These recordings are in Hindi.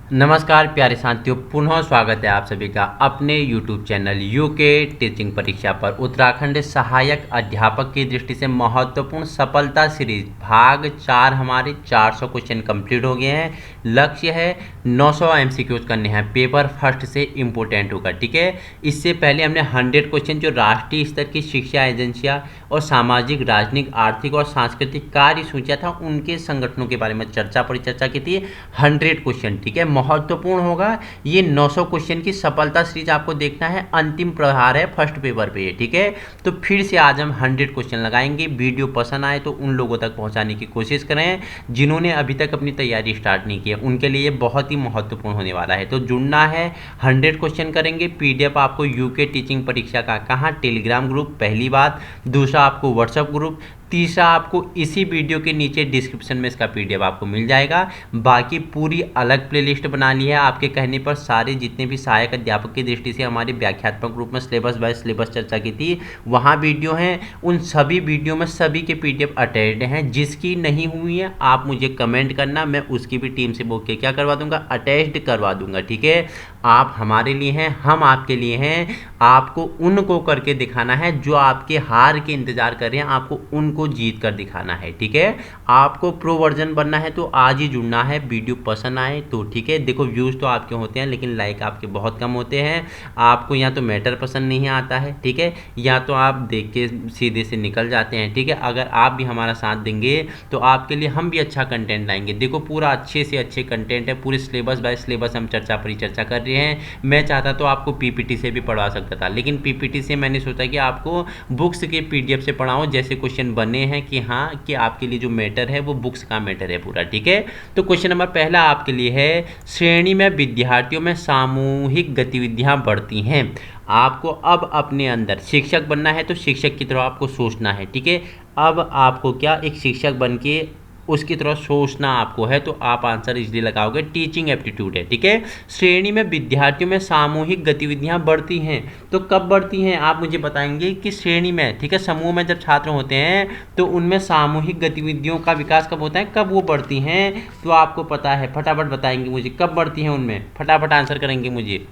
नमस्कार प्यारे साथियों, पुनः स्वागत है आप सभी का अपने YouTube चैनल यूके टीचिंग परीक्षा पर। उत्तराखंड सहायक अध्यापक की दृष्टि से महत्वपूर्ण सफलता सीरीज भाग 4 हमारे 400 क्वेश्चन कंप्लीट हो गए हैं। लक्ष्य है 900 MCQs करने हैं, पेपर फर्स्ट से इम्पोर्टेंट होगा। ठीक है, इससे पहले हमने 100 क्वेश्चन जो राष्ट्रीय स्तर की शिक्षा एजेंसियाँ और सामाजिक, राजनीतिक, आर्थिक और सांस्कृतिक कार्य सूचियाँ था उनके संगठनों के बारे में परिचर्चा की थी। 100 क्वेश्चन, ठीक है, महत्वपूर्ण होगा। ये 900 क्वेश्चन की सफलता सीरीज आपको देखना है, अंतिम प्रहार है फर्स्ट पेपर पे, ठीक है। तो फिर से आज हम 100 क्वेश्चन लगाएंगे। वीडियो पसंद आए तो उन लोगों तक पहुंचाने की कोशिश करें जिन्होंने अभी तक अपनी तैयारी स्टार्ट नहीं की है, उनके लिए बहुत ही महत्वपूर्ण होने वाला है। तो जुड़ना है, 100 क्वेश्चन करेंगे। PDF आपको यूके टीचिंग परीक्षा का कहाँ, टेलीग्राम ग्रुप, पहली बात। दूसरा आपको व्हाट्सएप ग्रुप। तीसरा आपको इसी वीडियो के नीचे डिस्क्रिप्शन में इसका PDF आपको मिल जाएगा। बाकी पूरी अलग प्लेलिस्ट बना ली है आपके कहने पर। सारे जितने भी सहायक अध्यापक की दृष्टि से हमारे व्याख्यात्मक ग्रुप में सिलेबस बाय सिलेबस चर्चा की थी, वहाँ वीडियो हैं। उन सभी वीडियो में सभी के PDF अटैच्ड हैं। जिसकी नहीं हुई है आप मुझे कमेंट करना, मैं उसकी भी टीम से बोल के क्या करवा दूंगा, अटैच्ड करवा दूंगा। ठीक है, आप हमारे लिए हैं, हम आपके लिए हैं। आपको उनको करके दिखाना है जो आपके हार के इंतजार कर रहे हैं, आपको उनको जीत कर दिखाना है। ठीक है, आपको प्रो वर्जन बनना है तो आज ही जुड़ना है। वीडियो पसंद आए तो ठीक है, देखो व्यूज़ तो आपके होते हैं लेकिन लाइक आपके बहुत कम होते हैं। आपको या तो मैटर पसंद नहीं आता है, ठीक है, या तो आप देख के सीधे से निकल जाते हैं। ठीक है, अगर आप भी हमारा साथ देंगे तो आपके लिए हम भी अच्छा कंटेंट लाएंगे। देखो पूरा अच्छे से अच्छे कंटेंट है, पूरे सिलेबस बाय सिलेबस हम परिचर्चा कर रहे हैं। मैं चाहता तो आपको PPT से भी पढ़वा सकता था, लेकिन PPT से मैंने सोचा कि आपको बुक्स के PDF से पढ़ाऊँ, जैसे क्वेश्चन बने हैं कि हाँ कि आपके लिए जो मैटर है वो बुक्स का मैटर है पूरा। ठीक है, तो क्वेश्चन नंबर पहला आपके लिए है, श्रेणी में विद्यार्थियों में सामूहिक गतिविधियां बढ़ती हैं। आपको अब अपने अंदर शिक्षक बनना है तो शिक्षक की तरह आपको सोचना है। ठीक है, अब आपको क्या एक शिक्षक बन के उसकी तरह सोचना आपको है, तो आप आंसर इसलिए लगाओगे टीचिंग एप्टीट्यूड है। ठीक है, श्रेणी में विद्यार्थियों में सामूहिक गतिविधियां बढ़ती हैं, तो कब बढ़ती हैं आप मुझे बताएंगे कि श्रेणी में, ठीक है, समूह में जब छात्र होते हैं तो उनमें सामूहिक गतिविधियों का विकास कब होता है, कब वो बढ़ती हैं, तो आपको पता है, फटाफट बताएंगे मुझे कब बढ़ती हैं उनमें, फटाफट आंसर करेंगे मुझे।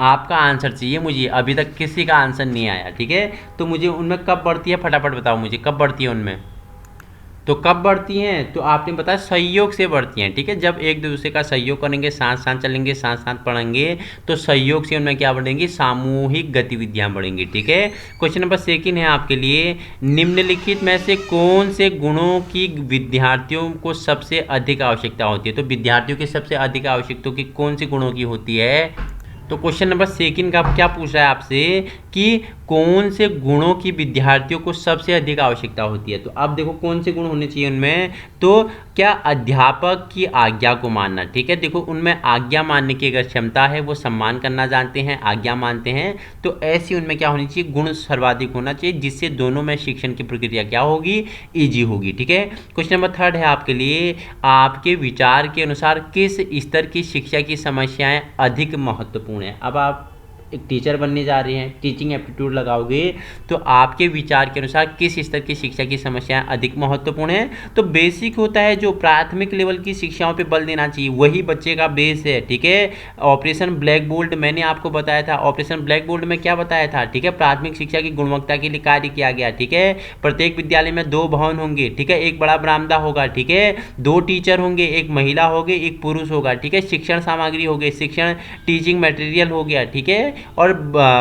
आपका आंसर चाहिए मुझे, अभी तक किसी का आंसर नहीं आया। ठीक है, तो मुझे उनमें कब बढ़ती है, फटाफट बताओ मुझे कब बढ़ती है उनमें। तो कब बढ़ती हैं, तो आपने बताया सहयोग से बढ़ती हैं। ठीक है, जब एक दूसरे का सहयोग करेंगे, साथ साथ चलेंगे, साथ साथ पढ़ेंगे, तो सहयोग से उनमें क्या बढ़ेंगी, सामूहिक गतिविधियां बढ़ेंगी। ठीक है, क्वेश्चन नंबर 2 है आपके लिए, निम्नलिखित में से कौन से गुणों की विद्यार्थियों को सबसे अधिक आवश्यकता होती है। तो विद्यार्थियों की सबसे अधिक आवश्यकता की कौन सी गुणों की होती है। तो क्वेश्चन नंबर 2 का क्या पूछ रहा है आपसे कि कौन से गुणों की विद्यार्थियों को सबसे अधिक आवश्यकता होती है। तो अब देखो कौन से गुण होने चाहिए उनमें, तो क्या अध्यापक की आज्ञा को मानना। ठीक है, देखो उनमें आज्ञा मानने की अगर क्षमता है, वो सम्मान करना जानते हैं, आज्ञा मानते हैं, तो ऐसी उनमें क्या होनी चाहिए, गुण सर्वाधिक होना चाहिए, जिससे दोनों में शिक्षण की प्रक्रिया क्या होगी, ईजी होगी। ठीक है, क्वेश्चन नंबर 3 है आपके लिए, आपके विचार के अनुसार किस स्तर की शिक्षा की समस्याएं अधिक महत्वपूर्ण है। अब आप एक टीचर बनने जा रहे हैं, टीचिंग एप्टीट्यूड लगाओगे, तो आपके विचार के अनुसार किस स्तर की शिक्षा की समस्याएं अधिक महत्वपूर्ण है। तो बेसिक होता है, जो प्राथमिक लेवल की शिक्षाओं पे बल देना चाहिए, वही बच्चे का बेस है। ठीक है, ऑपरेशन ब्लैक बोर्ड मैंने आपको बताया था, ऑपरेशन ब्लैक बोर्ड में क्या बताया था, ठीक है, प्राथमिक शिक्षा की गुणवत्ता के लिए कार्य किया गया। ठीक है, प्रत्येक विद्यालय में 2 भवन होंगे, ठीक है, एक बड़ा बरामदा होगा, ठीक है, 2 टीचर होंगे, एक महिला होगी, एक पुरुष होगा। ठीक है, शिक्षण सामग्री हो गई, शिक्षण टीचिंग मटेरियल हो गया। ठीक है, और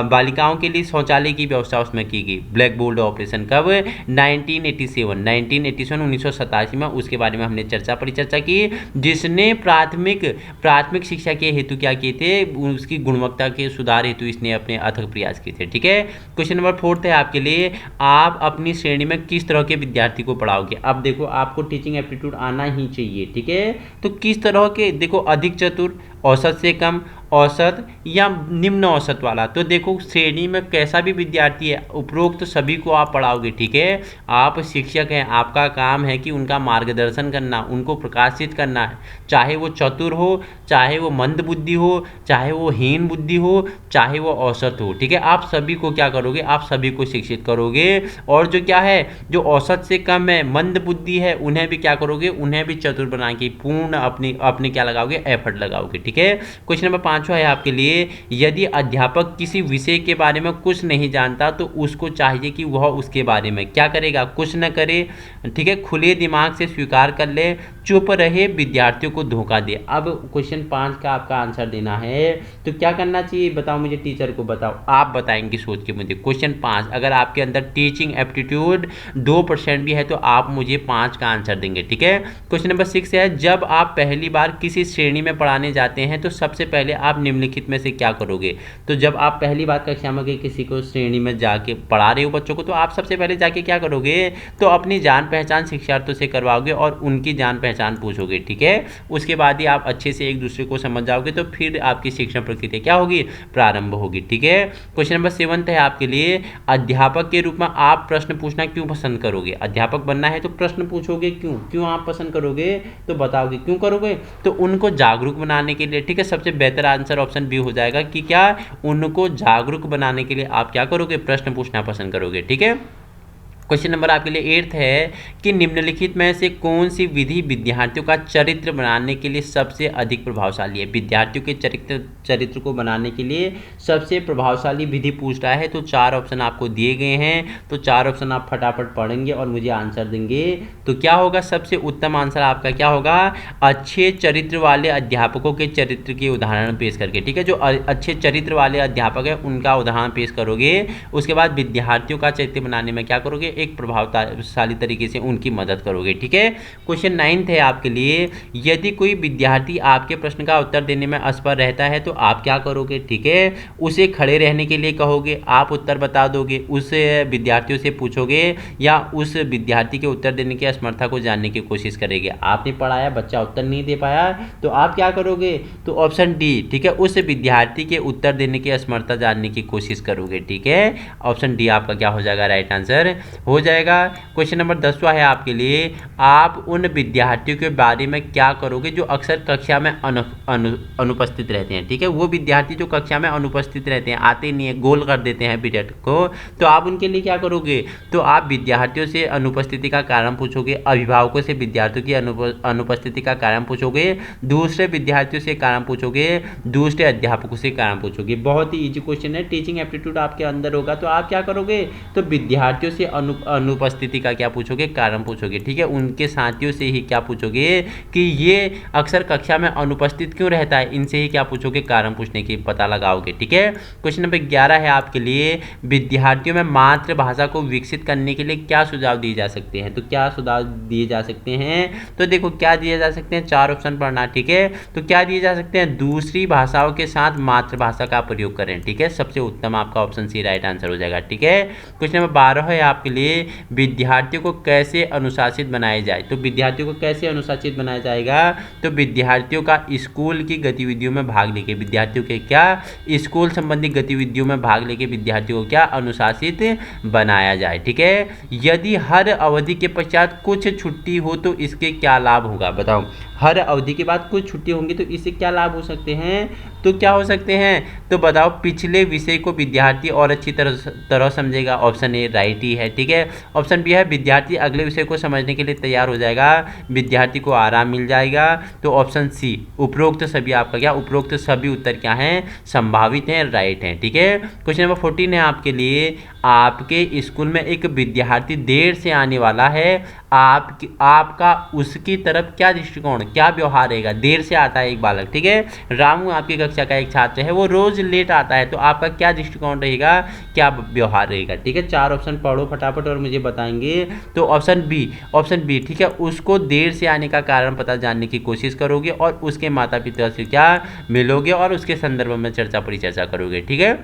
बालिकाओं के लिए शौचालय की व्यवस्था उसमें की गई। ब्लैक बोर्ड ऑपरेशन कब, 1987 में, उसके बारे में हमने परिचर्चा की, जिसने प्राथमिक शिक्षा के हेतु क्या किए थे, उसकी गुणवत्ता के सुधार हेतु इसने अपने अथक प्रयास किए थे। ठीक है, क्वेश्चन नंबर 4 है आपके लिए, आप अपनी श्रेणी में किस तरह के विद्यार्थी को पढ़ाओगे। अब देखो आपको टीचिंग एप्टीट्यूड आना ही चाहिए। ठीक है, तो किस तरह के, देखो अधिक चतुर, औसत से कम, औसत या निम्न औसत वाला। तो देखो श्रेणी में कैसा भी विद्यार्थी है, उपरोक्त सभी को आप पढ़ाओगे, ठीक है। आप शिक्षक हैं, आपका काम है कि उनका मार्गदर्शन करना, उनको प्रकाशित करना है, चाहे वो चतुर हो, चाहे वो मंद बुद्धि हो, चाहे वो हीन बुद्धि हो, चाहे वो औसत हो, ठीक है। आप सभी को क्या करोगे, आप सभी को शिक्षित करोगे। और जो क्या है, जो औसत से कम है, मंद बुद्धि है, उन्हें भी क्या करोगे, उन्हें भी चतुर बना के पूर्ण अपनी अपनी क्या लगाओगे, एफर्ट लगाओगे, ठीक है। क्वेश्चन नंबर 5 है आपके लिए, यदि अध्यापक किसी विषय के बारे में कुछ नहीं जानता तो उसको चाहिए कि वह उसके बारे में क्या करेगा, कुछ न करे, ठीक है, खुले दिमाग से स्वीकार कर ले, चुप रहे, विद्यार्थियों को धोखा दे। अब क्वेश्चन 5 का आपका आंसर देना है, तो क्या करना चाहिए बताओ मुझे, टीचर को बताओ, आप बताएंगे सोच के मुझे। क्वेश्चन 5, अगर आपके अंदर टीचिंग एप्टीट्यूड 2% भी है तो आप मुझे 5 का आंसर देंगे, ठीक है। क्वेश्चन नंबर 6 है, जब आप पहली बार किसी श्रेणी में पढ़ाने जाते हैं तो सबसे पहले आप निम्नलिखित में से क्या करोगे। तो जब आप पहली बार कक्षा में किसी को श्रेणी में जाके पढ़ा रहे हो बच्चों को, तो आप सबसे पहले जाके क्या करोगे, तो अपनी जान पहचान शिक्षार्थियों से करवाओगे और उनकी जान पहचान पूछोगे, ठीक है। उसके बाद ही आप अच्छे से एक दूसरे को समझ जाओगे, तो फिर आपकी शिक्षण प्रक्रिया क्या होगी, प्रारंभ होगी, ठीक है। क्वेश्चन नंबर 7 है आपके लिए, अध्यापक के रूप में आप प्रश्न पूछना क्यों पसंद करोगे। अध्यापक बनना है तो प्रश्न पूछोगे, क्यों क्यों आप पसंद करोगे, तो बताओगे क्यों करोगे, तो उनको जागरूक बनाने के लिए, ठीक है। सबसे बेहतर आंसर ऑप्शन बी हो जाएगा कि क्या, उनको जागरूक बनाने के लिए आप क्या करोगे, प्रश्न पूछना पसंद करोगे, ठीक है। क्वेश्चन नंबर आपके लिए 8 है कि निम्नलिखित में से कौन सी विधि विद्यार्थियों का चरित्र बनाने के लिए सबसे अधिक प्रभावशाली है। विद्यार्थियों के चरित्र को बनाने के लिए सबसे प्रभावशाली विधि पूछ रहा है, तो 4 ऑप्शन आपको दिए गए हैं, तो 4 ऑप्शन आप फटाफट पढ़ेंगे और मुझे आंसर देंगे। तो क्या होगा, सबसे उत्तम आंसर आपका क्या होगा, अच्छे चरित्र वाले अध्यापकों के चरित्र के उदाहरण पेश करके, ठीक है। जो अच्छे चरित्र वाले अध्यापक है उनका उदाहरण पेश करोगे, उसके बाद विद्यार्थियों का चरित्र बनाने में क्या करोगे, एक प्रभावशाली तरीके से उनकी मदद करोगे, ठीक है। क्वेश्चन 9 है आपके लिए, यदि कोई विद्यार्थी आपके प्रश्न का उत्तर देने में असफल रहता है तो आप क्या करोगे, ठीक है। उसे खड़े रहने के लिए कहोगे, आप उत्तर बता दोगे, उस विद्यार्थियों से पूछोगे, या उस विद्यार्थी के उत्तर देने की असमर्थता को जानने की कोशिश करेंगे। आपने पढ़ाया, बच्चा उत्तर नहीं दे पाया, तो आप क्या करोगे, तो ऑप्शन डी, ठीक है, उस विद्यार्थी के उत्तर देने की असमर्थता जानने की कोशिश करोगे, ठीक है। ऑप्शन डी आपका क्या हो जाएगा, राइट आंसर हो जाएगा। क्वेश्चन नंबर 10वां है आपके लिए, आप उन विद्यार्थियों के बारे में क्या करोगे जो अक्सर कक्षा में अनुपस्थित रहते हैं, ठीक है। वो विद्यार्थी जो कक्षा में अनुपस्थित रहते हैं, आते नहीं है, गोल कर देते हैं पीरियड को, तो आप उनके लिए क्या करोगे, तो आप विद्यार्थियों से अनुपस्थिति का कारण पूछोगे, अभिभावकों से विद्यार्थियों की अनुपस्थिति का कारण पूछोगे, दूसरे विद्यार्थियों से कारण पूछोगे, दूसरे अध्यापकों से कारण पूछोगे। बहुत ही इजी क्वेश्चन है, टीचिंग एप्टीट्यूड आपके अंदर होगा, तो आप क्या करोगे, तो विद्यार्थियों से अनुपस्थिति का क्या पूछोगे, कारण पूछोगे, ठीक है। उनके साथियों से ही क्या पूछोगे कि ये अक्सर कक्षा में अनुपस्थित क्यों रहता है, इनसे ही क्या पूछोगे, कारण पूछने की पता लगाओगे, ठीक है। क्वेश्चन नंबर 11 है आपके लिए, विद्यार्थियों में मातृभाषा को विकसित करने के लिए क्या सुझाव दिए जा सकते हैं। तो क्या सुझाव दिए जा सकते हैं, तो देखो क्या दिए जा सकते हैं, 4 ऑप्शन पढ़ना, ठीक है। तो क्या दिए जा सकते हैं, दूसरी भाषाओं के साथ मातृभाषा का प्रयोग करें, ठीक है। सबसे उत्तम आपका ऑप्शन सी राइट आंसर हो जाएगा, ठीक है। क्वेश्चन नंबर 12 है आपके लिए, विद्यार्थियों को कैसे अनुशासित बनाया जाए। तो विद्यार्थियों को कैसे अनुशासित बनाया जाएगा, तो विद्यार्थियों का स्कूल की गतिविधियों में भाग लेके, विद्यार्थियों के क्या, स्कूल संबंधी गतिविधियों में भाग लेके विद्यार्थियों को क्या, अनुशासित बनाया जाए, ठीक है। यदि हर अवधि के पश्चात कुछ छुट्टी हो तो इसके क्या लाभ होगा, बताओ। हर अवधि के बाद कुछ छुट्टी होंगी तो इससे क्या लाभ हो सकते हैं, तो क्या हो सकते हैं, तो बताओ। पिछले विषय को विद्यार्थी और अच्छी तरह समझेगा, ऑप्शन ए राइट ही है, ठीक है। ऑप्शन बी है, विद्यार्थी अगले विषय को समझने के लिए तैयार हो जाएगा, विद्यार्थी को आराम मिल जाएगा, तो ऑप्शन सी उपरोक्त सभी आपका क्या, उपरोक्त सभी उत्तर क्या हैं, संभावित हैं, राइट हैं, ठीक है। क्वेश्चन नंबर 14 है आपके लिए, आपके स्कूल में एक विद्यार्थी देर से आने वाला है, आपका उसकी तरफ क्या दृष्टिकोण, क्या व्यवहार रहेगा। देर से आता है एक बालक, ठीक है, रामू आपकी कक्षा का एक छात्र है, वो रोज लेट आता है, तो आपका क्या दृष्टिकोण रहेगा, क्या व्यवहार रहेगा, ठीक है। 4 ऑप्शन पढ़ो फटाफट और मुझे बताएंगे, तो ऑप्शन बी, ठीक है, उसको देर से आने का कारण पता जानने की कोशिश करोगे और उसके माता पिता से क्या मिलोगे और उसके संदर्भ में चर्चा परिचर्चा करोगे, ठीक है।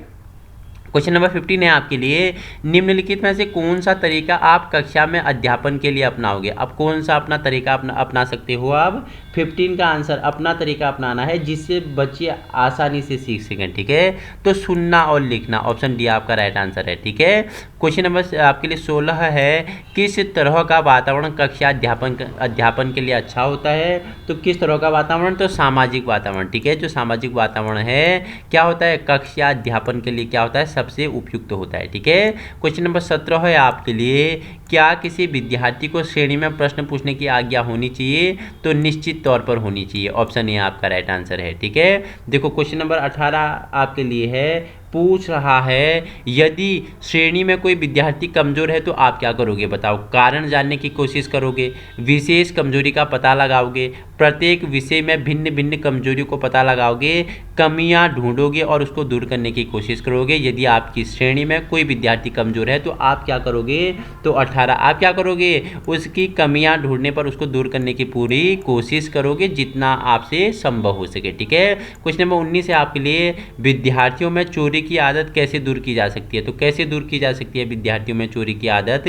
क्वेश्चन नंबर 15 है आपके लिए, निम्नलिखित में से कौन सा तरीका आप कक्षा में अध्यापन के लिए अपनाओगे। अब कौन सा अपना तरीका अपना सकते हो आप। 15 का आंसर अपना तरीका अपनाना है जिससे बच्चे आसानी से सीख सकें। ठीक है, तो सुनना और लिखना, ऑप्शन डी आपका राइट आंसर है। ठीक है, क्वेश्चन नंबर आपके लिए 16 है, किस तरह का वातावरण कक्षा अध्यापन के लिए अच्छा होता है। तो किस तरह का वातावरण, तो सामाजिक वातावरण। ठीक है, जो सामाजिक वातावरण है क्या होता है, कक्षा अध्यापन के लिए क्या होता है, सबसे उपयुक्त होता है। ठीक है, क्वेश्चन नंबर 17 है आपके लिए, क्या किसी विद्यार्थी को श्रेणी में प्रश्न पूछने की आज्ञा होनी चाहिए। तो निश्चित तौर पर होनी चाहिए, ऑप्शन ए आपका राइट आंसर है। ठीक है, देखो क्वेश्चन नंबर 18 आपके लिए है, पूछ रहा है, यदि श्रेणी में कोई विद्यार्थी कमज़ोर है तो आप क्या करोगे, बताओ। कारण जानने की कोशिश करोगे, विशेष कमजोरी का पता लगाओगे, प्रत्येक विषय में भिन्न भिन्न कमजोरी को पता लगाओगे, कमियां ढूंढोगे और उसको दूर करने की कोशिश करोगे। यदि आपकी श्रेणी में कोई विद्यार्थी कमज़ोर है तो आप क्या करोगे, तो 18 आप क्या करोगे, उसकी कमियां ढूंढने पर उसको दूर करने की पूरी कोशिश करोगे जितना आपसे संभव हो सके। ठीक है, क्वेश्चन नंबर 19 है आपके लिए, विद्यार्थियों में चोरी की आदत कैसे दूर की जा सकती है। तो कैसे दूर की जा सकती है विद्यार्थियों में चोरी की आदत,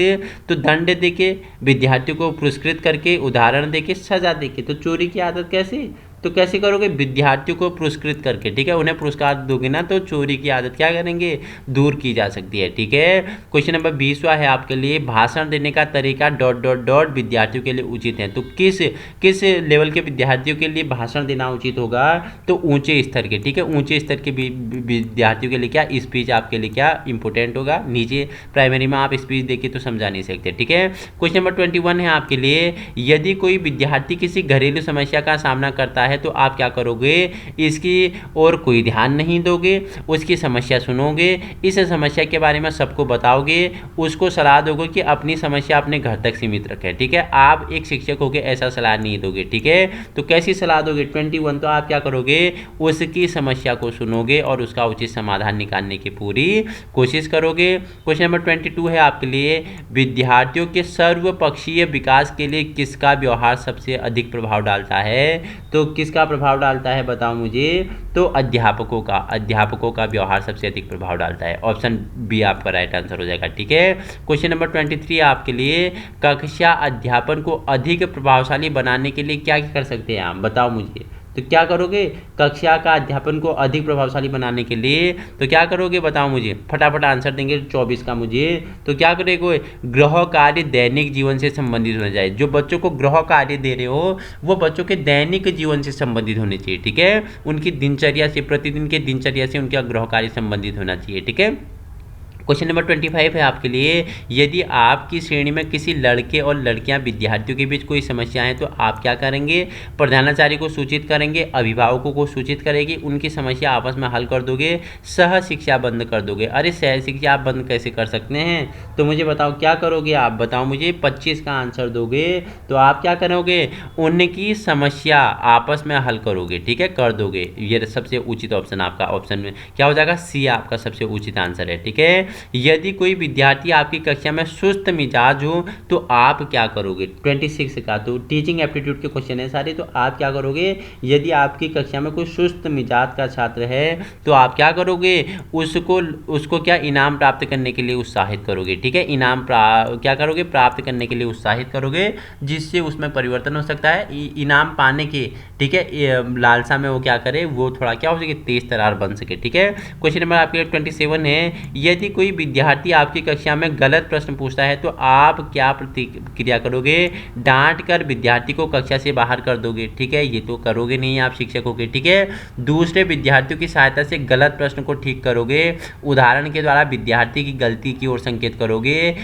तो दंड देके, विद्यार्थियों को पुरस्कृत करके, उदाहरण देके, सजा देके। तो चोरी की आदत कैसे, तो कैसे करोगे, विद्यार्थियों को पुरस्कृत करके। ठीक है, उन्हें पुरस्कार दोगे ना तो चोरी की आदत क्या करेंगे, दूर की जा सकती है। ठीक है, क्वेश्चन नंबर 20वां है आपके लिए, भाषण देने का तरीका ... विद्यार्थियों के लिए उचित है। तो किस लेवल के विद्यार्थियों के लिए भाषण देना उचित होगा, तो ऊंचे स्तर के। ठीक है, ऊंचे स्तर के विद्यार्थियों के लिए क्या स्पीच आपके लिए क्या इंपॉर्टेंट होगा। नीचे प्राइमरी में आप स्पीच देके तो समझा नहीं सकते। ठीक है, क्वेश्चन नंबर 21 है आपके लिए, यदि कोई विद्यार्थी किसी घरेलू समस्या का सामना करता है तो आप क्या करोगे, इसकी और कोई ध्यान नहीं दोगे, उसकी समस्या सुनोगे, इस समस्या के बारे में सबको बताओगे, उसको सलाह दोगे कि अपनी समस्या अपने घर तक सीमित रखें। ठीक है, आप एक शिक्षक होगे ऐसा सलाह नहीं दोगे। ठीक है, तो कैसी सलाह दोगे, 21 तो आप क्या करोगे, उसकी समस्या को सुनोगे और उसका उचित समाधान निकालने की पूरी कोशिश करोगे। क्वेश्चन नंबर 22 है आपके लिए, विद्यार्थियों के सर्वपक्षीय विकास के लिए किसका व्यवहार सबसे अधिक प्रभाव डालता है। तो किसका प्रभाव डालता है बताओ मुझे, तो अध्यापकों का व्यवहार सबसे अधिक प्रभाव डालता है। ऑप्शन बी आपका राइट आंसर हो जाएगा। ठीक है, क्वेश्चन नंबर 23 आपके लिए, कक्षा अध्यापन को अधिक प्रभावशाली बनाने के लिए क्या कर सकते हैं आप, बताओ मुझे। तो क्या करोगे, कक्षा का अध्यापन को अधिक प्रभावशाली बनाने के लिए तो क्या करोगे बताओ मुझे, फटाफट आंसर देंगे 24 का मुझे। तो क्या करोगे, गृह कार्य दैनिक जीवन से संबंधित होना चाहिए। जो बच्चों को गृह कार्य दे रहे हो वो बच्चों के दैनिक जीवन से संबंधित होने चाहिए। ठीक है, उनकी दिनचर्या से, प्रतिदिन के दिनचर्या से उनका गृह कार्य संबंधित होना चाहिए। ठीक है, क्वेश्चन नंबर 25 है आपके लिए, यदि आपकी श्रेणी में किसी लड़के और लड़कियां विद्यार्थियों के बीच कोई समस्या है तो आप क्या करेंगे, प्रधानाचार्य को सूचित करेंगे, अभिभावकों को सूचित करेंगे, उनकी समस्या आपस में हल कर दोगे, सह शिक्षा बंद कर दोगे। अरे सह शिक्षा आप बंद कैसे कर सकते हैं, तो मुझे बताओ क्या करोगे आप, बताओ मुझे। 25 का आंसर दोगे तो आप क्या करोगे, उनकी समस्या आपस में हल करोगे। ठीक है, कर दोगे। ये सबसे उचित ऑप्शन आपका, ऑप्शन में क्या हो जाएगा, सी आपका सबसे उचित आंसर है। ठीक है, यदि कोई विद्यार्थी आपकी कक्षा में सुस्त मिजाज हो तो आप क्या करोगे। 26 का तो टीचिंग एप्टीट्यूड के क्वेश्चन है सारे, तो आप क्या करोगे, यदि आपकी कक्षा में कोई सुस्त मिजाज का छात्र है तो आप क्या करोगे, उसको क्या इनाम प्राप्त करने के लिए उत्साहित करोगे। ठीक है, इनाम क्या करोगे, प्राप्त करने के लिए उत्साहित करोगे, जिससे उसमें परिवर्तन हो सकता है। इनाम पाने के, ठीक है, लालसा में वो क्या करे, वो थोड़ा क्या हो सके, तेज तरार बन सके। ठीक है, क्वेश्चन नंबर आपके 27 है, यदि कोई विद्यार्थी आपकी कक्षा में गलत प्रश्न पूछता है तो आप क्या प्रतिक्रिया करोगे, डांट कर विद्यार्थी को कक्षा से बाहर कर दोगे। ठीक है, ये तो करोगे नहीं आप शिक्षक होगे। ठीक है, दूसरे विद्यार्थियों की सहायता से गलत प्रश्न को ठीक करोगे, उदाहरण के द्वारा विद्यार्थी की गलती की ओर संकेत करोगे,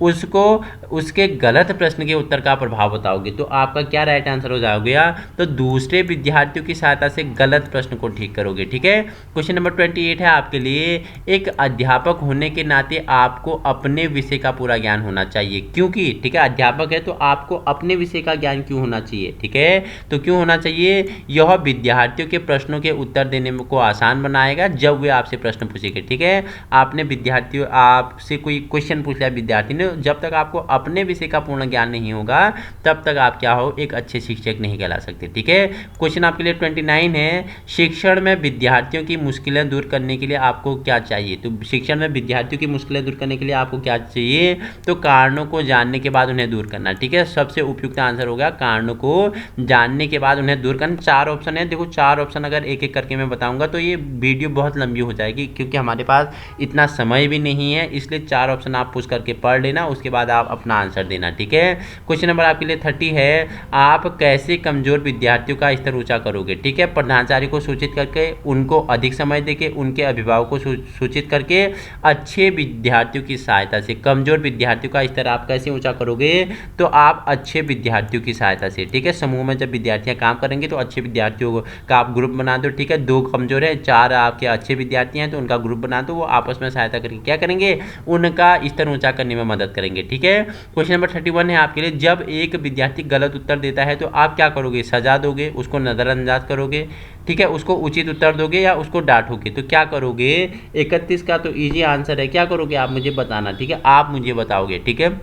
उसको उसके गलत प्रश्न के उत्तर का प्रभाव बताओगे। तो आपका क्या राइट आंसर हो जाएगा, तो दूसरे विद्यार्थियों की सहायता से गलत प्रश्न को ठीक करोगे। ठीक है, क्वेश्चन नंबर 28 है आपके लिए, एक अध्यापक अध्यापक होने के नाते आपको अपने विषय का पूरा ज्ञान होना चाहिए, क्योंकि ठीक है अध्यापक है तो आपको अपने विषय का ज्ञान क्यों होना चाहिए, ठीक है। तो क्यों होना चाहिए, यह विद्यार्थियों के प्रश्नों के उत्तर देने को आसान बनाएगा जब वे आपसे प्रश्न पूछेंगे, ठीक है। आपने विद्यार्थियों आपसे कोई क्वेश्चन पूछ लिया विद्यार्थी ने, जब तक आपको अपने विषय का पूर्ण ज्ञान नहीं होगा तब तक आप क्या हो, एक अच्छे शिक्षक नहीं कहला सकते, ठीक है। क्वेश्चन आपके लिए 29 है, शिक्षण में विद्यार्थियों की मुश्किलें दूर करने के लिए आपको क्या चाहिए। तो शिक्षण में विद्यार्थियों की मुश्किलें दूर करने के लिए आपको क्या चाहिए, तो कारणों को जानने के बाद उन्हें दूर करना, ठीक है। सबसे उपयुक्त आंसर होगा कारणों को जानने के बाद उन्हें दूर करना। 4 ऑप्शन है, देखो 4 ऑप्शन अगर एक एक करके मैं बताऊंगा तो ये वीडियो बहुत लंबी हो जाएगी, क्योंकि हमारे पास इतना समय भी नहीं है, इसलिए 4 ऑप्शन आप पुश करके पढ़ लेना, उसके बाद आप अपना आंसर देना, ठीक है। क्वेश्चन नंबर आपके लिए 30 है, आप कैसे कमजोर विद्यार्थियों का स्तर ऊंचा करोगे, ठीक है। प्रधानाचार्य को सूचित करके, उनको अधिक समय देके, उनके अभिभावकों को सूचित करके, अच्छे विद्यार्थियों की सहायता से कमजोर विद्यार्थियों का स्तर आप कैसे ऊंचा करोगे, तो आप अच्छे विद्यार्थियों की सहायता से, ठीक है। समूह में जब विद्यार्थियां काम करेंगे तो अच्छे विद्यार्थियों का आप ग्रुप बना दो, ठीक है। 2 कमजोर है, 4 आपके अच्छे विद्यार्थी हैं तो उनका ग्रुप बना दो, वो आपस में सहायता करके क्या करेंगे, उनका स्तर ऊंचा करने में मदद करेंगे, ठीक है। क्वेश्चन नंबर 31 है आपके लिए, जब एक विद्यार्थी गलत उत्तर देता है तो आप क्या करोगे, सजा दोगे, उसको नजरअंदाज करोगे, ठीक है, उसको उचित उत्तर दोगे या उसको डांटोगे, तो क्या करोगे। 31 का तो इजी आंसर है, क्या करोगे आप मुझे बताना, ठीक है, आप मुझे बताओगे, ठीक है।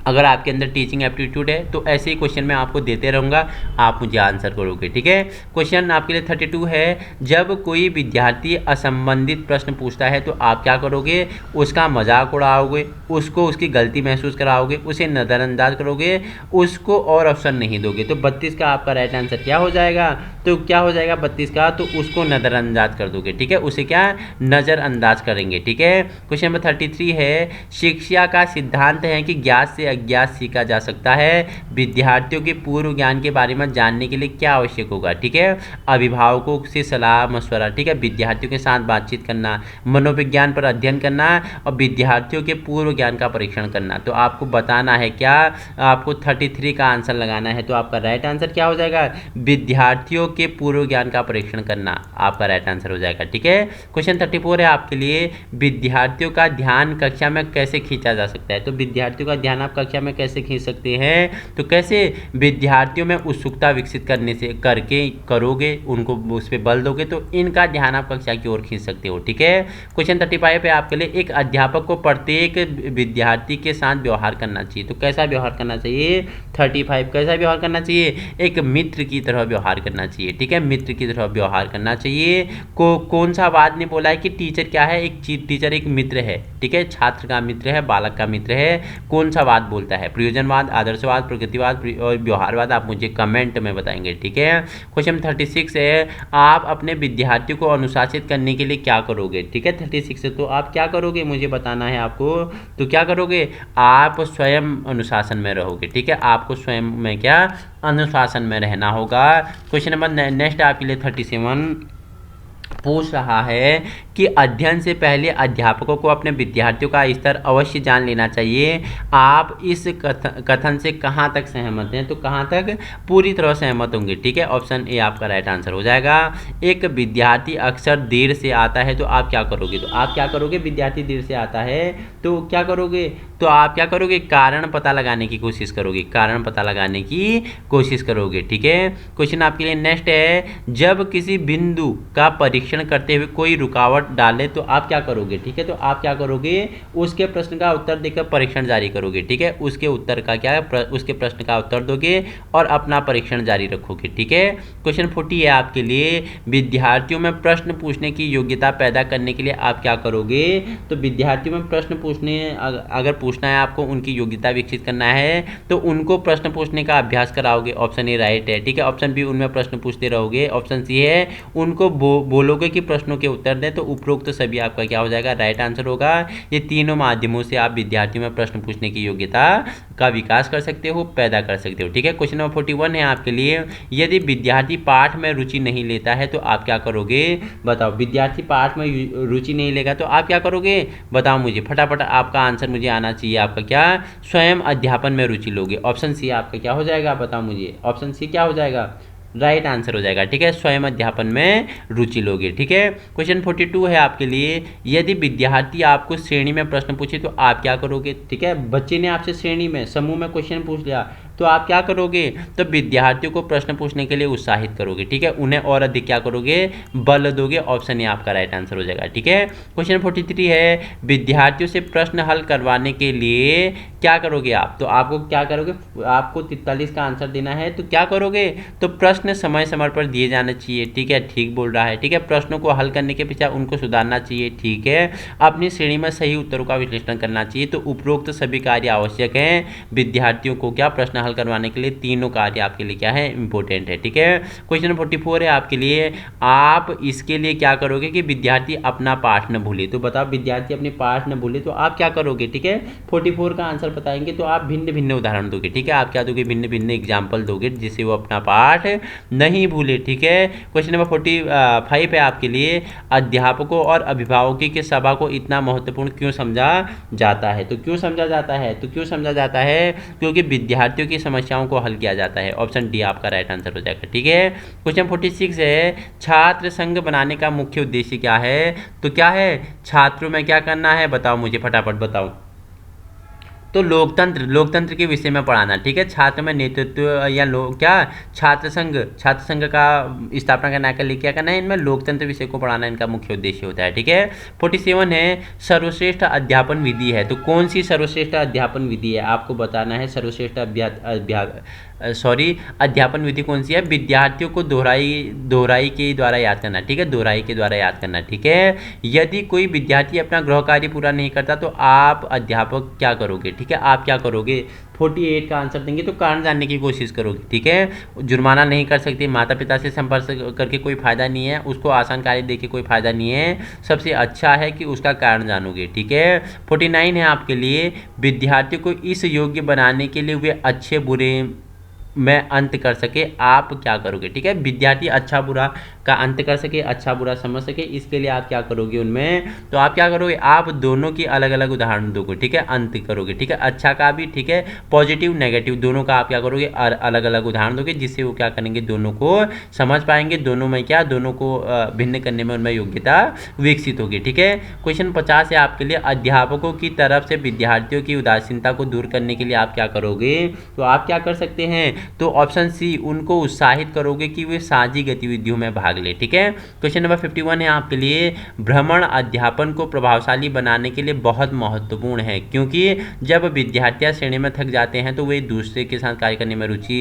अगर आपके अंदर टीचिंग एप्टीट्यूड है तो ऐसे ही क्वेश्चन मैं आपको देते रहूँगा, आप मुझे आंसर करोगे, ठीक है। क्वेश्चन आपके लिए 32 है, जब कोई विद्यार्थी असंबंधित प्रश्न पूछता है तो आप क्या करोगे, उसका मजाक उड़ाओगे, उसको उसकी गलती महसूस कराओगे, उसे नज़रअंदाज करोगे, उसको और ऑप्शन नहीं दोगे। तो 32 का आपका राइट आंसर क्या हो जाएगा, तो क्या हो जाएगा 32 का, तो उसको नज़रअंदाज कर दोगे, ठीक है, उसे क्या नज़रअंदाज करेंगे, ठीक है। क्वेश्चन नंबर 33 है, शिक्षा का सिद्धांत है कि ज्ञात से अज्ञात सीखा जा सकता है, विद्यार्थियों के पूर्व ज्ञान के बारे में जानने के लिए क्या आवश्यक होगा, ठीक है। अभिभावकों से सलाह मशवरा, ठीक है, विद्यार्थियों के साथ बातचीत करना, मनोविज्ञान पर अध्ययन करना और विद्यार्थियों के पूर्व ज्ञान का परीक्षण करना। तो आपको बताना है क्या, आपको 33 का आंसर लगाना है, तो आपका राइट आंसर क्या हो जाएगा, विद्यार्थियों के पूर्व ज्ञान का परीक्षण करना आपका राइट आंसर हो जाएगा, ठीक है। क्वेश्चन 34 है आपके लिए, विद्यार्थियों का ध्यान कक्षा में कैसे खींचा जा सकता है। तो विद्यार्थियों का ध्यान आप कक्षा में कैसे खींच सकते हैं, तो कैसे, विद्यार्थियों में उत्सुकता विकसित करने से करके करोगे, उनको उस पर बल दोगे तो इनका ध्यान आप कक्षा की ओर खींच सकते हो, ठीक है। क्वेश्चन 35 है आपके लिए, एक अध्यापक को प्रत्येक विद्यार्थी के साथ व्यवहार करना चाहिए। तो कैसा व्यवहार करना चाहिए, 35 कैसा व्यवहार करना चाहिए, एक मित्र की तरह व्यवहार करना चाहिए, ठीक है, मित्र की तरह व्यवहार करना चाहिए। कौन सा वाद ने बोला है कि टीचर क्या है, एक टीचर एक मित्र है, ठीक है, छात्र का मित्र है, बालक का मित्र है, कौन सा वाद बोलता है, प्रयोजनवाद, आदर्शवाद, प्रकृतिवाद और व्यवहारवाद, आप मुझे कमेंट में बताएंगे, ठीक है। क्वेश्चन 36 है, आप अपने विद्यार्थियों को अनुशासित करने के लिए क्या करोगे, ठीक है, 36 है, तो आप क्या करोगे मुझे बताना है आपको, तो क्या करोगे, आप स्वयं अनुशासन में रहोगे, ठीक है, आपको स्वयं में क्या अनुशासन में रहना होगा। क्वेश्चन नंबर नेक्स्ट आपके लिए 37 पूछ रहा है कि अध्ययन से पहले अध्यापकों को अपने विद्यार्थियों का स्तर अवश्य जान लेना चाहिए। आप इस कथन से कहाँ तक सहमत हैं, तो कहाँ तक, पूरी तरह सहमत होंगे, ठीक है, ऑप्शन ए आपका राइट आंसर हो जाएगा। एक विद्यार्थी अक्सर देर से आता है तो आप क्या करोगे, तो आप क्या करोगे, विद्यार्थी देर से आता है तो क्या करोगे, तो आप क्या करोगे, कारण पता लगाने की कोशिश करोगे, कारण पता लगाने की कोशिश करोगे, ठीक है। क्वेश्चन आपके लिए नेक्स्ट है, जब किसी बिंदु का परीक्षण करते हुए कोई रुकावट डाले तो आप क्या करोगे, ठीक है, तो आप क्या करोगे, उसके प्रश्न का उत्तर देकर परीक्षण जारी करोगे, ठीक है, उसके उत्तर का क्या है, उसके प्रश्न का उत्तर दोगे और अपना परीक्षण जारी रखोगे, ठीक है। क्वेश्चन 40 है आपके लिए, विद्यार्थियों में प्रश्न पूछने की योग्यता पैदा करने के लिए आप क्या करोगे, तो विद्यार्थियों में प्रश्न पूछने, अगर पूछना है आपको, उनकी योग्यता विकसित करना है तो उनको प्रश्न पूछने का अभ्यास कराओगे, ऑप्शन ए राइट है, ठीक है। ऑप्शन बी, उनमें प्रश्न पूछते रहोगे, ऑप्शन सी है उनको बोलोगे कि प्रश्नों के उत्तर दें, तो उपरोक्त तो सभी आपका क्या हो जाएगा, राइट आंसर होगा। ये तीनों माध्यमों से आप विद्यार्थियों में प्रश्न पूछने की योग्यता का विकास कर सकते हो, पैदा कर सकते हो, ठीक है। क्वेश्चन नंबर 41 है आपके लिए, यदि विद्यार्थी पाठ में रुचि नहीं लेता है तो आप क्या करोगे, बताओ, विद्यार्थी पाठ में रुचि नहीं लेगा तो आप क्या करोगे, बताओ मुझे फटाफट, आपका आंसर मुझे आना चाहिए, आपका क्या, स्वयं अध्यापन में रुचि लोगे, ऑप्शन सी आपका क्या हो जाएगा, बताओ मुझे, ऑप्शन सी क्या हो जाएगा, राइट आंसर हो जाएगा। ठीक है, स्वयं अध्यापन में रुचि लोगे। ठीक है, क्वेश्चन 42 है आपके लिए, यदि विद्यार्थी आपको श्रेणी में प्रश्न पूछे तो आप क्या करोगे। ठीक है, बच्चे ने आपसे श्रेणी में समूह में क्वेश्चन पूछ लिया तो आप क्या करोगे, तो विद्यार्थियों को प्रश्न पूछने के लिए उत्साहित करोगे। ठीक है, उन्हें और अधिक क्या करोगे, बल दोगे। ऑप्शन ए आपका राइट आंसर हो जाएगा। ठीक है, क्वेश्चन 43 है, विद्यार्थियों से प्रश्न हल करवाने के लिए क्या करोगे आप, तो आपको क्या करोगे, आपको 43 का आंसर देना है तो क्या करोगे, तो प्रश्न समय समय पर दिए जाना चाहिए। ठीक है, ठीक बोल रहा है। ठीक है, प्रश्नों को हल करने के पीछे उनको सुधारना चाहिए। ठीक है, अपनी श्रेणी में सही उत्तरों का विश्लेषण करना चाहिए। तो उपरोक्त सभी कार्य आवश्यक हैं विद्यार्थियों को क्या प्रश्न हल करवाने के लिए, तीनों कार्य आपके लिए क्या है, इंपॉर्टेंट है। ठीक है, क्वेश्चन 44 है आपके लिए, आप इसके लिए क्या करोगे कि विद्यार्थी अपना पाठ न भूले। तो बताओ, विद्यार्थी अपने पाठ न भूले तो आप क्या करोगे। ठीक है, 44 का आंसर बताएंगे तो आप भिन्न भिन्न उदाहरण दोगे। ठीक है, आप क्या दोगे, भिन्न भिन्न एग्जाम्पल दोगे जिससे वो अपना पाठ नहीं भूले। ठीक है, क्वेश्चन नंबर 45 है आपके लिए, अध्यापकों और अभिभावकों की सभा को इतना महत्वपूर्ण क्यों समझा जाता है। तो क्यों समझा जाता है, तो क्यों समझा जाता है, क्योंकि विद्यार्थियों की समस्याओं को हल किया जाता है। ऑप्शन डी आपका राइट आंसर हो जाएगा। ठीक है, क्वेश्चन 46 है, छात्र संघ बनाने का मुख्य उद्देश्य क्या है। तो क्या है, छात्रों में क्या करना है, बताओ मुझे फटाफट बताओ। तो लोकतंत्र के विषय में पढ़ाना। ठीक है, छात्र में नेतृत्व या क्या छात्र संघ का स्थापना करने के लिए क्या करना है, इनमें लोकतंत्र विषय को पढ़ाना इनका मुख्य उद्देश्य होता है। ठीक है, 47 है, सर्वश्रेष्ठ अध्यापन विधि है। तो कौन सी सर्वश्रेष्ठ अध्यापन विधि है, आपको बताना है। सर्वश्रेष्ठ अध्यापन विधि कौन सी है, विद्यार्थियों को दोहराई के द्वारा याद करना। ठीक है, दोहराई के द्वारा याद करना। ठीक है, यदि कोई विद्यार्थी अपना गृह कार्य पूरा नहीं करता तो आप अध्यापक क्या करोगे। ठीक है, आप क्या करोगे, 48 का आंसर देंगे तो कारण जानने की कोशिश करोगे। ठीक है, जुर्माना नहीं कर सकते, माता पिता से संपर्क करके कोई फायदा नहीं है, उसको आसान कार्य दे के कोई फायदा नहीं है, सबसे अच्छा है कि उसका कारण जानोगे। ठीक है, 49 है आपके लिए, विद्यार्थियों को इस योग्य बनाने के लिए वे अच्छे बुरे में अंत कर सके, आप क्या करोगे। ठीक है, विद्यार्थी अच्छा बुरा का अंत कर सके, अच्छा बुरा समझ सके, इसके लिए आप क्या करोगे उनमें, तो आप क्या करोगे, आप दोनों की अलग अलग उदाहरण दोगे। ठीक है, अंत करोगे। ठीक है, अच्छा का भी, ठीक है, पॉजिटिव नेगेटिव दोनों का आप क्या करोगे, अलग अलग उदाहरण दोगे, जिससे वो क्या करेंगे, दोनों को समझ पाएंगे, दोनों में क्या, दोनों को भिन्न करने में उनमें योग्यता विकसित होगी। ठीक है, क्वेश्चन 50 है आपके लिए, अध्यापकों की तरफ से विद्यार्थियों की उदासीनता को दूर करने के लिए आप क्या करोगे, तो आप क्या कर सकते हैं, तो ऑप्शन सी, उनको उत्साहित करोगे कि वे साझी गतिविधियों में भाग ले। ठीक है, क्वेश्चन नंबर 51 है आपके लिए, भ्रमण अध्यापन को प्रभावशाली बनाने के लिए बहुत महत्वपूर्ण है, क्योंकि जब विद्यार्थी श्रेणी में थक जाते हैं तो वे दूसरे के साथ कार्य करने में रुचि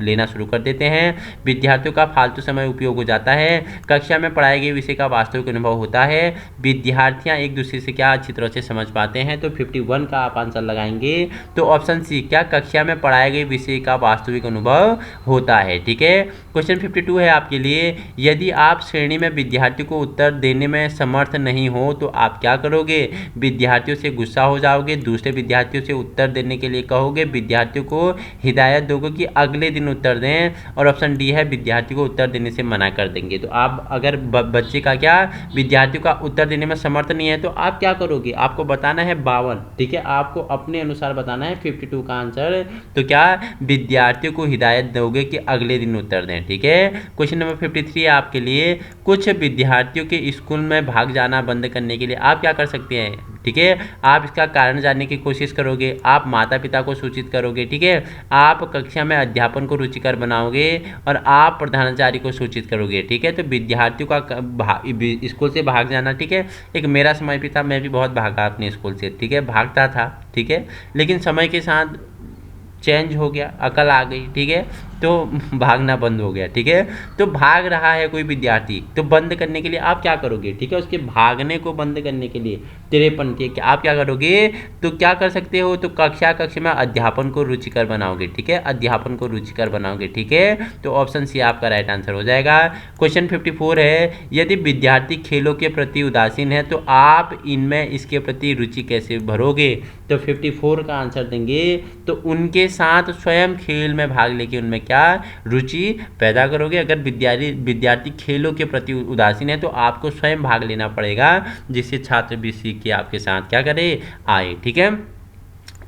लेना शुरू कर देते हैं, विद्यार्थियों का फालतू समय उपयोग हो जाता है, कक्षा में पढ़ाए गए विषय का वास्तविक अनुभव होता है, विद्यार्थियां एक दूसरे से क्या अच्छी तरह से समझ पाते हैं। तो 51 का आप आंसर लगाएंगे तो ऑप्शन सी, क्या कक्षा में पढ़ाए गए विषय का वास्तविक अनुभव होता है। ठीक है, क्वेश्चन 52 है आपके लिए, यदि आप श्रेणी में विद्यार्थियों को उत्तर देने में समर्थ नहीं हो तो आप क्या करोगे, विद्यार्थियों से गुस्सा हो जाओगे, दूसरे विद्यार्थियों से उत्तर देने के लिए कहोगे, विद्यार्थियों को हिदायत दोगे कि अगले दिन उत्तर दें, और ऑप्शन डी है, विद्यार्थियों को उत्तर देने से मना कर देंगे। तो आप अगर बच्चे का क्या, विद्यार्थियों का उत्तर देने में समर्थ नहीं है तो आप क्या करोगे, आपको बताना है 52। ठीक है, आपको अपने अनुसार बताना है 52 का आंसर, तो क्या विद्यार्थियों को हिदायत दोगे कि अगले दिन उत्तर दें। ठीक है, क्वेश्चन नंबर 53 है आपके लिए, कुछ विद्यार्थियों के स्कूल में भाग जाना बंद करने के लिए आप क्या कर सकते हैं। ठीक है, आप इसका कारण जानने की कोशिश करोगे, आप माता पिता को सूचित करोगे। ठीक है, आप कक्षा में अध्यापन को रुचिकर बनाओगे और आप प्रधानाचार्य को सूचित करोगे। ठीक है, तो विद्यार्थियों का स्कूल से भाग जाना, ठीक है, एक मेरा समय भी था, मैं भी बहुत भागा अपने स्कूल से। ठीक है, भागता था। ठीक है, लेकिन समय के साथ चेंज हो गया, अकल आ गई। ठीक है, तो भागना बंद हो गया। ठीक है, तो भाग रहा है कोई विद्यार्थी तो बंद करने के लिए आप क्या करोगे। ठीक है, उसके भागने को बंद करने के लिए 53 के आप क्या करोगे, तो क्या कर सकते हो, तो कक्षा में अध्यापन को रुचिकर बनाओगे। ठीक है, अध्यापन को रुचिकर बनाओगे। ठीक है, तो ऑप्शन सी आपका राइट आंसर हो जाएगा। क्वेश्चन 54 है, यदि विद्यार्थी खेलों के प्रति उदासीन है तो आप इनमें इसके प्रति रुचि कैसे भरोगे। तो 54 का आंसर देंगे तो उनके साथ स्वयं खेल में भाग लेके उनमें क्या रुचि पैदा करोगे। अगर विद्यार्थी खेलों के प्रति उदासीन है तो आपको स्वयं भाग लेना पड़ेगा, जिससे छात्र भी सीख के आपके साथ क्या करे, आए। ठीक है,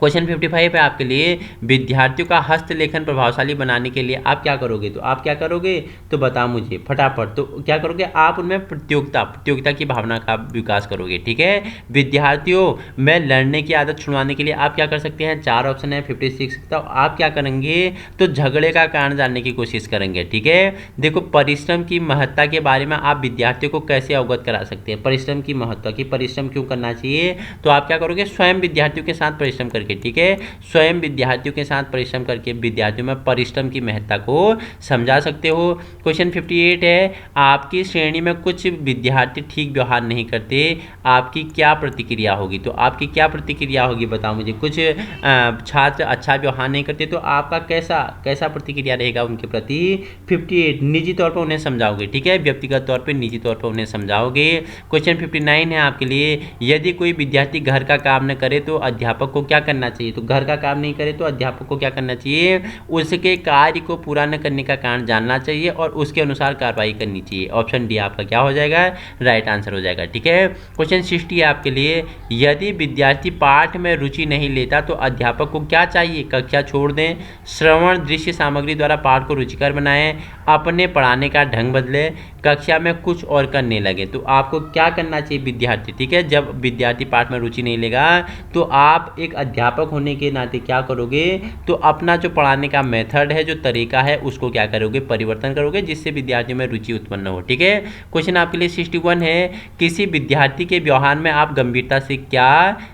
क्वेश्चन 55 है आपके लिए, विद्यार्थियों का हस्तलेखन प्रभावशाली बनाने के लिए आप क्या करोगे? तो आप क्या करोगे तो बताओ मुझे फटाफट। तो क्या करोगे आप उनमें प्रतियोगिता की भावना का विकास करोगे। ठीक है, विद्यार्थियों में लड़ने की आदत छुड़वाने के लिए आप क्या कर सकते हैं? 4 ऑप्शन है 56। तो आप क्या करेंगे तो झगड़े का कारण जानने की कोशिश करेंगे। ठीक है, देखो परिश्रम की महत्ता के बारे में आप विद्यार्थियों को कैसे अवगत करा सकते हैं? परिश्रम की महत्ता की, परिश्रम क्यों करना चाहिए, तो आप क्या करोगे स्वयं विद्यार्थियों के साथ परिश्रम करके। ठीक है, स्वयं विद्यार्थियों के साथ परिश्रम करके विद्यार्थियों में परिश्रम की महत्ता को समझा सकते हो। क्वेश्चन 58 है, आपकी श्रेणी में कुछ विद्यार्थी ठीक व्यवहार नहीं करते, आपकी क्या प्रतिक्रिया होगी? तो आपकी क्या प्रतिक्रिया होगी बताओ मुझे। कुछ छात्र अच्छा व्यवहार नहीं करते तो आपका कैसा कैसा प्रतिक्रिया रहेगा उनके प्रति? 58 निजी तौर पर उन्हें समझाओगे। ठीक है, व्यक्तिगत तौर पर निजी तौर पर उन्हें समझाओगे। क्वेश्चन 59 है आपके लिए, यदि कोई विद्यार्थी घर का काम न करे तो अध्यापक को क्या करना चाहिए? तो घर का काम नहीं करे तो अध्यापक को क्या करना चाहिए? उसके कार्य को पूरा न करने का कारण जानना चाहिए और उसके अनुसार कार्रवाई करनी चाहिए। ऑप्शन डी आपका क्या हो जाएगा? राइट आंसर हो जाएगा। ठीक है, क्वेश्चन 60 है आपके लिए, यदि विद्यार्थी पाठ में रुचि नहीं लेता तो अध्यापक को क्या चाहिए? कक्षा छोड़ दें, श्रवण दृश्य सामग्री द्वारा पाठ को रुचिकर बनाएं, अपने पढ़ाने का ढंग बदले, कक्षा में कुछ और करने लगे। तो आपको क्या करना चाहिए विद्यार्थी? ठीक है, जब विद्यार्थी पाठ में रुचि नहीं लेगा तो आप एक अध्यापक होने के नाते क्या करोगे तो अपना जो पढ़ाने का मेथड है, जो तरीका है, उसको क्या करोगे? परिवर्तन करोगे, जिससे विद्यार्थियों में रुचि उत्पन्न हो। ठीक है, क्वेश्चन आपके लिए 61 है, किसी विद्यार्थी के व्यवहार में आप गंभीरता से क्या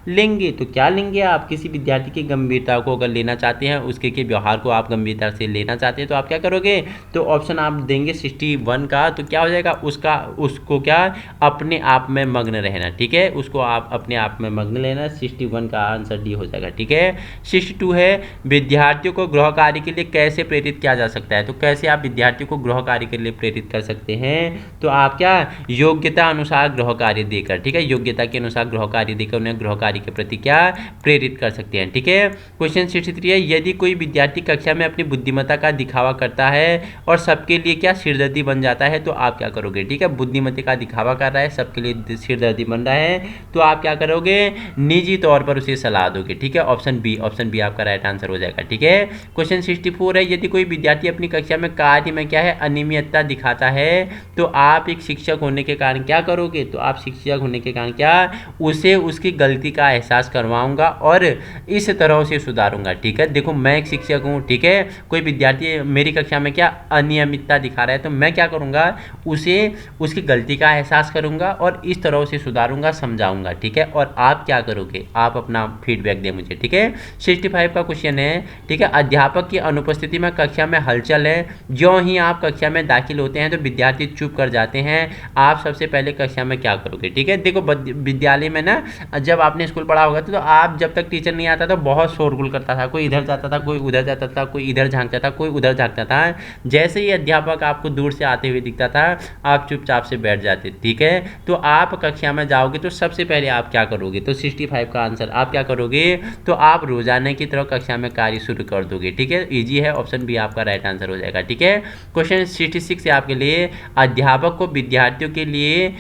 लेंगे? तो क्या लेंगे आप? किसी विद्यार्थी की गंभीरता को अगर लेना चाहते हैं, उसके के व्यवहार को आप गंभीरता से लेना चाहते हैं तो आप क्या करोगे? तो ऑप्शन आप देंगे 61 का, तो क्या हो जाएगा उसको क्या अपने आप में मग्न रहना। ठीक है, उसको आप अपने आप में मग्न लेना। 61 का आंसर डी हो जाएगा। ठीक है, 62 है, विद्यार्थियों को गृह कार्य के लिए कैसे प्रेरित किया जा सकता है? तो कैसे आप विद्यार्थियों को गृह कार्य के लिए प्रेरित कर सकते हैं? तो आप क्या योग्यता अनुसार गृह कार्य देकर, ठीक है, योग्यता के अनुसार गृह कार्य देकर उन्हें गृह कार्य के प्रति क्या प्रेरित कर सकते हैं। ठीक है, क्वेश्चन 63 है, यदि कोई विद्यार्थी कक्षा में अपनी बुद्धिमत्ता का दिखावा करता है और सबके लिए क्या सिरदर्दी बन जाता है तो आप क्या करोगे? ठीक है, बुद्धिमत्ता का दिखावा कर रहा है, सबके लिए सिरदर्दी बन रहा है तो आप क्या करोगे? निजी तौर पर उसे सलाह दोगे। ठीक है, ऑप्शन बी आपका राइट आंसर हो जाएगा। ठीक है, क्वेश्चन 64 है, यदि कोई विद्यार्थी अपनी कक्षा में कार्य में क्या है अनियमितता दिखाता है तो आप एक शिक्षक होने के कारण क्या करोगे? तो आप शिक्षक होने के कारण क्या उसे उसकी गलती का एहसास करवाऊंगा और इस तरह से सुधारूंगा। ठीक है, देखो मैं एक शिक्षक हूँ, ठीक है, कोई विद्यार्थी मेरी कक्षा में क्या अनियमितता दिखा रहा है तो मैं क्या करूँगा? उसे उसकी गलती का एहसास करूँगा और इस तरह से सुधारूंगा, समझाऊंगा। ठीक है, और आप क्या करोगे? आप अपना फीडबैक दें मुझे। ठीक है, 65 का क्वेश्चन है, ठीक है, अध्यापक की अनुपस्थिति में कक्षा में हलचल है, ज्यों ही आप कक्षा में दाखिल होते हैं तो विद्यार्थी चुप कर जाते हैं, आप सबसे पहले कक्षा में क्या करोगे? ठीक है, देखो विद्यालय में ना जब आपने स्कूल पढ़ा होगा तो आप जब तक टीचर नहीं आता तो बहुत शोरगुल करता था, कोई इधर जाता था, कोई उधर जाता था, कोई इधर झांकता था, कोई उधर झांकता था। जैसे ही अध्यापक आपको दूर से आते हुए दिखता था आप चुपचाप से बैठ जाते। ठीक है, तो आप कक्षा में जाओगे तो सबसे पहले आप क्या करोगे? तो 65 का आंसर आप क्या करोगे? तो आप रोजाना की तरह कक्षा में कार्य शुरू कर दोगे। ठीक है, इजी है, ऑप्शन बी आपका राइट आंसर हो जाएगा। ठीक है, क्वेश्चन 66 है आपके लिए, अध्यापक को विद्यार्थियों के लिए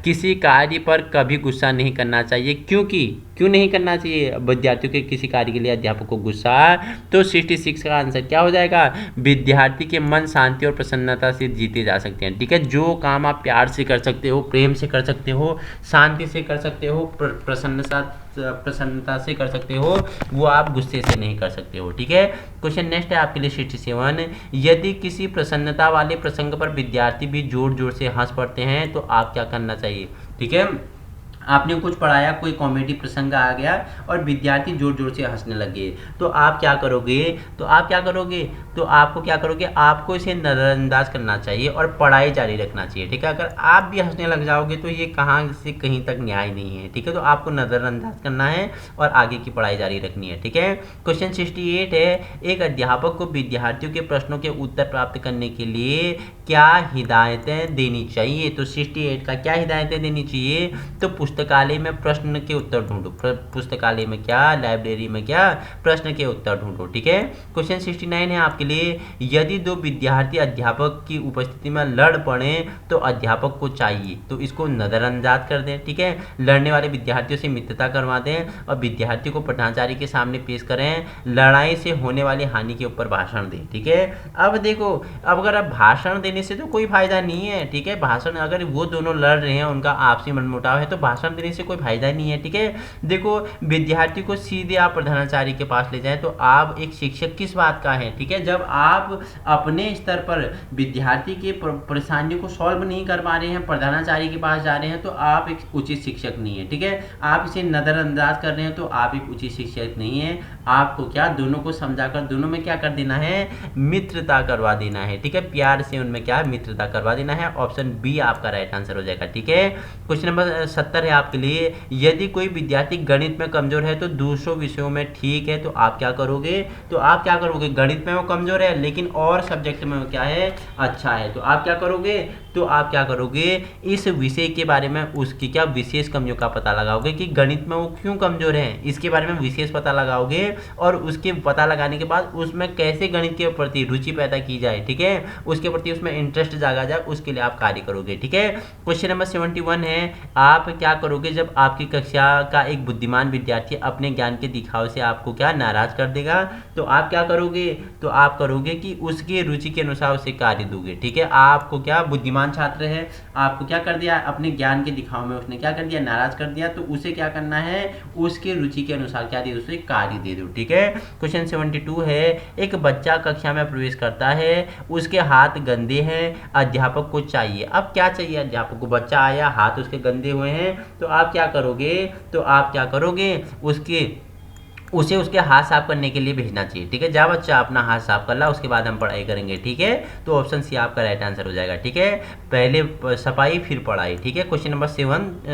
किसी कार्य पर कभी गुस्सा नहीं करना चाहिए, क्यों नहीं करना चाहिए विद्यार्थियों के किसी कार्य के लिए अध्यापक को गुस्सा? तो 66 का आंसर क्या हो जाएगा? विद्यार्थी के मन शांति और प्रसन्नता से जीते जा सकते हैं। ठीक है, जो काम आप प्यार से कर सकते हो, प्रेम से कर सकते हो, शांति से कर सकते हो, प्रसन्नता से कर सकते हो, वो आप गुस्से से नहीं कर सकते हो। ठीक है, क्वेश्चन नेक्स्ट है आपके लिए 67, यदि किसी प्रसन्नता वाले प्रसंग पर विद्यार्थी भी जोर जोर से हंस पड़ते हैं तो आप क्या करना चाहिए? ठीक है, आपने कुछ पढ़ाया, कोई कॉमेडी प्रसंग आ गया और विद्यार्थी जोर जोर से हंसने लगे तो आप क्या करोगे? तो आपको क्या करोगे? आपको इसे नज़रअंदाज करना चाहिए और पढ़ाई जारी रखना चाहिए। ठीक है, अगर आप भी हंसने लग जाओगे तो ये कहाँ से कहीं तक न्याय नहीं है। ठीक है, तो आपको नज़रअंदाज करना है और आगे की पढ़ाई जारी रखनी है। ठीक है, क्वेश्चन 68 है, एक अध्यापक को विद्यार्थियों के प्रश्नों के उत्तर प्राप्त करने के लिए क्या हिदायतें देनी चाहिए? तो 68 का क्या हिदायतें देनी चाहिए? तो पुस्तकालय में प्रश्न के उत्तर ढूंढो। पुस्तकालय में क्या, लाइब्रेरी में क्या, प्रश्न के उत्तर ढूंढो। ठीक है। क्वेश्चन 69 है आपके लिए, यदि दो विद्यार्थी अध्यापक की उपस्थिति में लड़ पड़े तो अध्यापक को चाहिए, तो इसको नजरअंदाज कर दें। ठीक है। लड़ने वाले विद्यार्थियों से मित्रता करवा दें और विद्यार्थियों को प्रधानाचार्य के सामने पेश करें। लड़ाई से होने वाली हानि के ऊपर भाषण दें। ठीक है। अब देखो, अब अगर आप भाषण देने से तो कोई फायदा नहीं है। ठीक है। भाषण, अगर वो दोनों लड़ रहे हैं, उनका आपसी मनमुटाव है, तो भाषण देने से कोई फायदा नहीं है। ठीक है। देखो, विद्यार्थी को सीधे आप प्रधानाचार्य के पास ले जाएं तो आप एक शिक्षक किस बात का है। ठीक है। जब आप अपने स्तर पर विद्यार्थी के परेशानियों को सॉल्व नहीं कर पा रहे हैं, प्रधानाचार्य के पास जा रहे हैं, तो आप एक उचित शिक्षक नहीं है। ठीक है। आप इसे नजरअंदाज कर रहे हैं तो आप एक उचित शिक्षक नहीं है। आपको क्या, दोनों को समझाकर दोनों में क्या कर देना है, मित्रता करवा देना है। ठीक है। प्यार से उनमें क्या, मित्रता करवा देना है। ऑप्शन बी आपका राइट आंसर हो जाएगा। ठीक है। क्वेश्चन नंबर 70 है आपके लिए, यदि कोई विद्यार्थी गणित में कमजोर है तो दूसरों विषयों में ठीक है, तो आप क्या करोगे, तो आप क्या करोगे, गणित में वो कमजोर है लेकिन और सब्जेक्ट में वो क्या है, अच्छा है, तो आप क्या करोगे, तो आप क्या करोगे, इस विषय के बारे में उसकी क्या विशेष कमियों का पता लगाओगे कि गणित में वो क्यों कमजोर है, इसके बारे में विशेष पता लगाओगे और उसके पता लगाने के बाद उसमें कैसे गणित के प्रति रुचि पैदा की जाए। ठीक है। उसके प्रति उसमें इंटरेस्ट जागा जाए, उसके लिए आप कार्य करोगे। ठीक है। क्वेश्चन नंबर 71 है, आप क्या करोगे जब आपकी कक्षा का एक बुद्धिमान विद्यार्थी अपने ज्ञान के दिखावे से आपको क्या नाराज कर देगा, तो आप क्या करोगे, तो आप करोगे कि उसकी रुचि के अनुसार उसे कार्य दोगे। ठीक है। आपको क्या, बुद्धिमान छात्र है, आपको क्या कर दिया, अपने ज्ञान के दिखावे में उसने क्या कर दिया, नाराज कर दिया, तो उसे क्या करना है, उसके रुचि के अनुसार क्या दे, उसे कार्य दे दो। ठीक है। क्वेश्चन 72 है, एक बच्चा कक्षा में प्रवेश करता है, उसके हाथ गंदे हैं, अध्यापक को चाहिए। अब क्या चाहिए अध्यापक को, बच्चा आया, हाथ उसके गंदे हुए हैं, तो आप क्या करोगे, तो आप क्या करोगे, उसे उसके हाथ साफ करने के लिए भेजना चाहिए। ठीक है। जा बच्चा अपना हाथ साफ कर ला, उसके बाद हम पढ़ाई करेंगे। ठीक है। तो ऑप्शन सी आपका राइट आंसर हो जाएगा। ठीक है। पहले सफाई फिर पढ़ाई। ठीक है। क्वेश्चन नंबर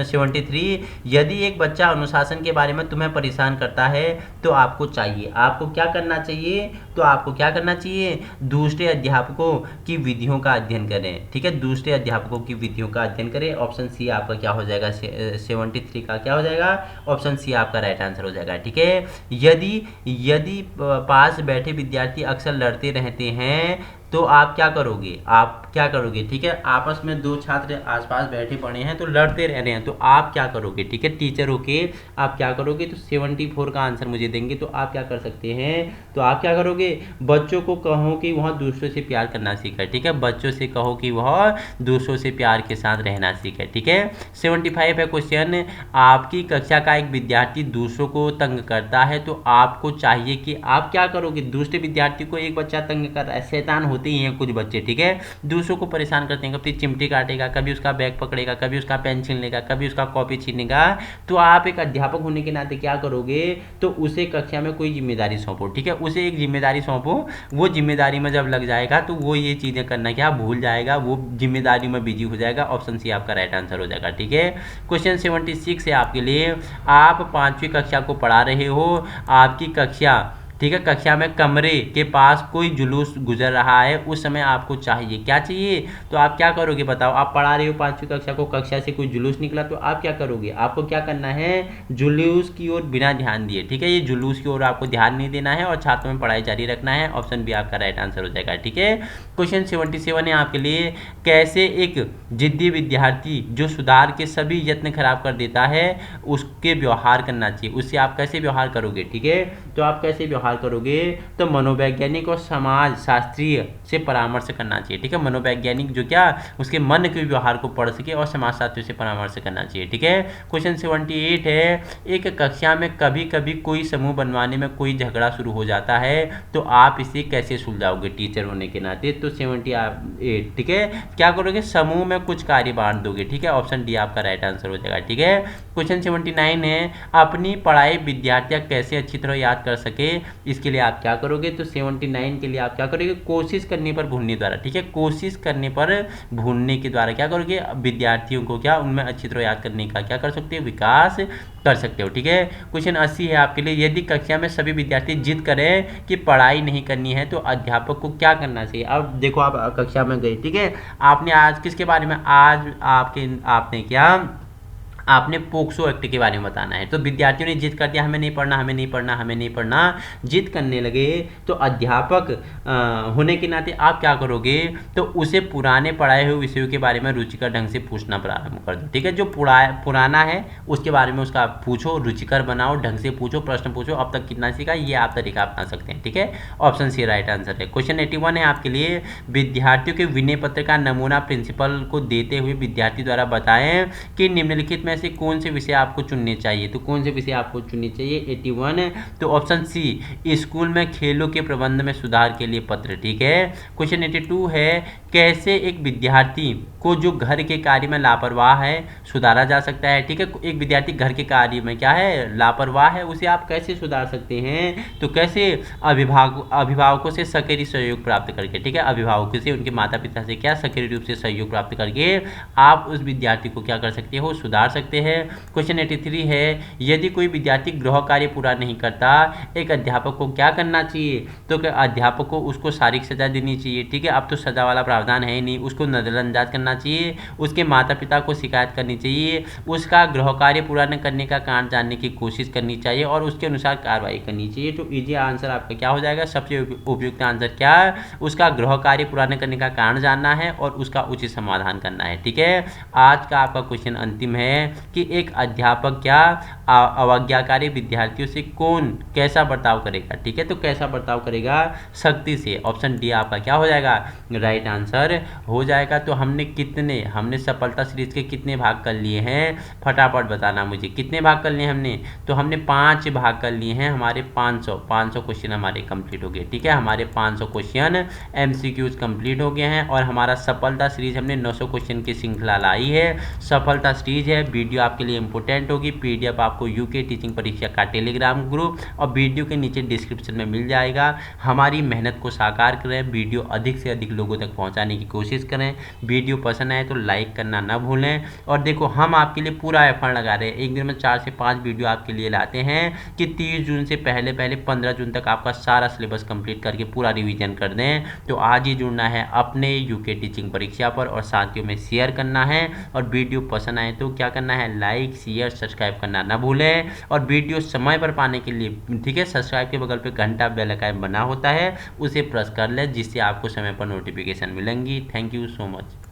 73, यदि एक बच्चा अनुशासन के बारे में तुम्हें परेशान करता है तो आपको चाहिए, आपको क्या करना चाहिए, तो आपको क्या करना चाहिए, दूसरे अध्यापकों की विधियों का अध्ययन करें। ठीक है। दूसरे अध्यापकों की विधियों का अध्ययन करें। ऑप्शन सी आपका क्या हो जाएगा, 73 का क्या हो जाएगा, ऑप्शन सी आपका राइट आंसर हो जाएगा। ठीक है। यदि पास बैठे विद्यार्थी अक्सर लड़ते रहते हैं तो आप क्या करोगे, आप क्या करोगे। ठीक है। आपस में दो छात्र आसपास बैठे पड़े हैं तो लड़ते रह रहे हैं, तो आप क्या करोगे। ठीक है। टीचर होके आप क्या करोगे, तो 74 का आंसर मुझे देंगे, तो आप क्या कर सकते हैं, तो आप क्या करोगे, बच्चों को कहो कि वह दूसरों से प्यार करना सीखे। ठीक है। बच्चों से कहो कि वह दूसरों से प्यार के साथ रहना सीखे। ठीक है। 75 है क्वेश्चन, आपकी कक्षा का एक विद्यार्थी दूसरों को तंग करता है तो आपको चाहिए कि आप क्या करोगे, दूसरे विद्यार्थी को, एक बच्चा तंग कर रहा है, शैतान होते ही हैं कुछ बच्चे। ठीक है। दूसरों को परेशान करते हैं, कभी चिमटी काटेगा, कभी उसका बैग पकड़ेगा, कभी उसका पेन छीन लेगा, कभी उसका कॉपी छीनेगा, तो आप एक अध्यापक होने के नाते क्या करोगे, तो उसे कक्षा में कोई जिम्मेदारी सौंपो। ठीक है। उसे एक जिम्मेदारी सौंपो, वो जिम्मेदारी में जब लग जाएगा तो वो ये चीज़ें करना क्या भूल जाएगा, वो जिम्मेदारी में बिजी हो जाएगा। ऑप्शन सी आपका राइट आंसर हो जाएगा। ठीक है। क्वेश्चन 76 है आपके लिए, आप 5वीं कक्षा को पढ़ा रहे हो, आपकी कक्षा, ठीक है, कक्षा में कमरे के पास कोई जुलूस गुजर रहा है, उस समय आपको चाहिए, क्या चाहिए, तो आप क्या करोगे, बताओ। आप पढ़ा रहे हो 5वीं कक्षा को, कक्षा से कोई जुलूस निकला तो आप क्या करोगे, आपको क्या करना है, जुलूस की ओर बिना ध्यान दिए। ठीक है। ये जुलूस की ओर आपको ध्यान नहीं देना है और छात्रों में पढ़ाई जारी रखना है। ऑप्शन बी आपका राइट आंसर हो जाएगा। ठीक है। क्वेश्चन 77 है आपके लिए, कैसे एक जिद्दी विद्यार्थी जो सुधार के सभी यत्न खराब कर देता है उसके व्यवहार करना चाहिए, उससे आप कैसे व्यवहार करोगे। ठीक है। तो आप कैसे व्यवहार करोगे, तो मनोवैज्ञानिक और समाज शास्त्रीय से परामर्श करना चाहिए। ठीक है। मनोवैज्ञानिक जो क्या उसके मन के व्यवहार को पढ़ सके और समाज शास्त्री से परामर्श करना चाहिए। ठीक है। क्वेश्चन 78 है, एक कक्षा में कभी कभी कोई समूह बनवाने में कोई झगड़ा शुरू हो जाता है तो आप इसे कैसे सुलझाओगे टीचर होने के नाते, तो 78। ठीक है। क्या करोगे, समूह में कुछ कार्य बांट दोगे। ठीक है। ऑप्शन डी आपका राइट आंसर हो जाएगा। ठीक है। क्वेश्चन 79 है, अपनी पढ़ाई विद्यार्थी कैसे अच्छी तरह याद कर सके, इसके लिए आप क्या करोगे, तो 79 के लिए आप क्या करोगे, कोशिश करने पर भूलने द्वारा। ठीक है। कोशिश करने पर भूलने के द्वारा क्या करोगे, विद्यार्थियों को क्या उनमें अच्छी तरह याद करने का क्या कर सकते हो, विकास कर सकते हो। ठीक है। क्वेश्चन 80 है आपके लिए, यदि कक्षा में सभी विद्यार्थी जिद करें कि पढ़ाई नहीं करनी है तो अध्यापक को क्या करना चाहिए। अब देखो, आप कक्षा में गए, ठीक है, आपने आज किसके बारे में, आज आपने क्या आपने पोक्सो एक्ट के बारे में बताना है। तो विद्यार्थियों ने जिद कर दिया हमें नहीं पढ़ना, हमें नहीं पढ़ना, हमें नहीं पढ़ना, जिद करने लगे, तो अध्यापक होने के नाते आप क्या करोगे, तो उसे पुराने पढ़ाए हुए विषयों के बारे में रुचिकर ढंग से पूछना प्रारंभ कर दो। ठीक है, जो पुराना है उसके बारे में उसका पूछो, रुचिकर बनाओ, ढंग से पूछो, प्रश्न पूछो, अब तक कितना सीखा, ये आप तरीका अपना सकते हैं। ठीक है, ऑप्शन सी राइट आंसर है। क्वेश्चन 81 है आपके लिए, विद्यार्थियों के विनय पत्र का नमूना प्रिंसिपल को देते हुए विद्यार्थी द्वारा बताएं कि निम्नलिखित में से कौन से विषय आपको चुनने चाहिए। तो कौन से विषय आपको चुनने चाहिए 81, तो ऑप्शन सी स्कूल में खेलों के प्रबंध में सुधार के लिए पत्र। ठीक है, क्वेश्चन 82 है, कैसे एक विद्यार्थी को जो घर के कार्य में लापरवाह है सुधारा जा सकता है। ठीक है, एक विद्यार्थी घर के कार्य में क्या है, लापरवाह है, उसे आप कैसे सुधार सकते हैं, तो कैसे अभिभावकों से सक्रिय सहयोग प्राप्त करके। ठीक है, अभिभावकों से, उनके माता पिता से क्या सक्रिय रूप से सहयोग प्राप्त करके आप उस विद्यार्थी को क्या कर सकते हो, सुधार सकते हैं। क्वेश्चन 83 है, यदि कोई विद्यार्थी गृह कार्य पूरा नहीं करता एक अध्यापक को क्या करना चाहिए, तो अध्यापक को उसको शारीरिक सजा देनी चाहिए। ठीक है, अब तो सजा वाला प्रावधान है ही नहीं, उसको नजरअंदाज करना चाहिए, उसके माता पिता को शिकायत करनी चाहिए, उसका गृह कार्य पूरा न करने का कारण जानने की कोशिश करनी चाहिए और उसके अनुसार कार्रवाई करनी चाहिए। तो इजी आंसर आपका क्या हो जाएगा, सबसे उपयुक्त आंसर क्या है, उसका गृह कार्य पूरा न करने का कारण जानना है और उसका उचित समाधान करना है। ठीक है, आज का आपका क्वेश्चन अंतिम है कि एक अध्यापक क्या अवज्ञाकारी विद्यार्थियों से कौन कैसा बर्ताव करेगा। ठीक है, तो कैसा बर्ताव करेगा, सख्ती से। ऑप्शन डी आपका क्या हो जाएगा, राइट आंसर हो जाएगा। तो हमने सफलता सीरीज के कितने भाग कर लिए हैं, फटाफट बताना मुझे, कितने भाग कर लिए हमने, तो हमने 5 भाग कर लिए हैं। हमारे 500 क्वेश्चन हमारे कंप्लीट हो गए। ठीक है, हमारे 500 क्वेश्चन एमसीक्यूज कंप्लीट हो गए हैं और हमारा सफलता सीरीज हमने 900 क्वेश्चन की श्रृंखला लाई है। सफलता सीरीज है, वीडियो आपके लिए इंपॉर्टेंट होगी। पीडीएफ आपको यूके टीचिंग परीक्षा का टेलीग्राम ग्रुप और वीडियो के नीचे डिस्क्रिप्शन में मिल जाएगा। हमारी मेहनत को साकार करें, वीडियो अधिक से अधिक लोगों तक पहुंचाने की कोशिश करें। वीडियो पसंद आए तो लाइक करना ना भूलें। और देखो, हम आपके लिए पूरा एफर्ट लगा रहे हैं, एक दिन में 4 से 5 वीडियो आपके लिए लाते हैं कि 30 जून से पहले 15 जून तक आपका सारा सिलेबस कंप्लीट करके पूरा रिवीजन कर दें। तो आज ही जुड़ना है अपने यूके टीचिंग परीक्षा पर और साथियों में शेयर करना है। और वीडियो पसंद आए तो क्या करना है, लाइक शेयर सब्सक्राइब करना ना भूलें। और वीडियो समय पर पाने के लिए, ठीक है, सब्सक्राइब के बगल पे घंटा बेल आइकन बना होता है, उसे प्रेस कर लें जिससे आपको समय पर नोटिफिकेशन मिलेंगी। Thank you so much.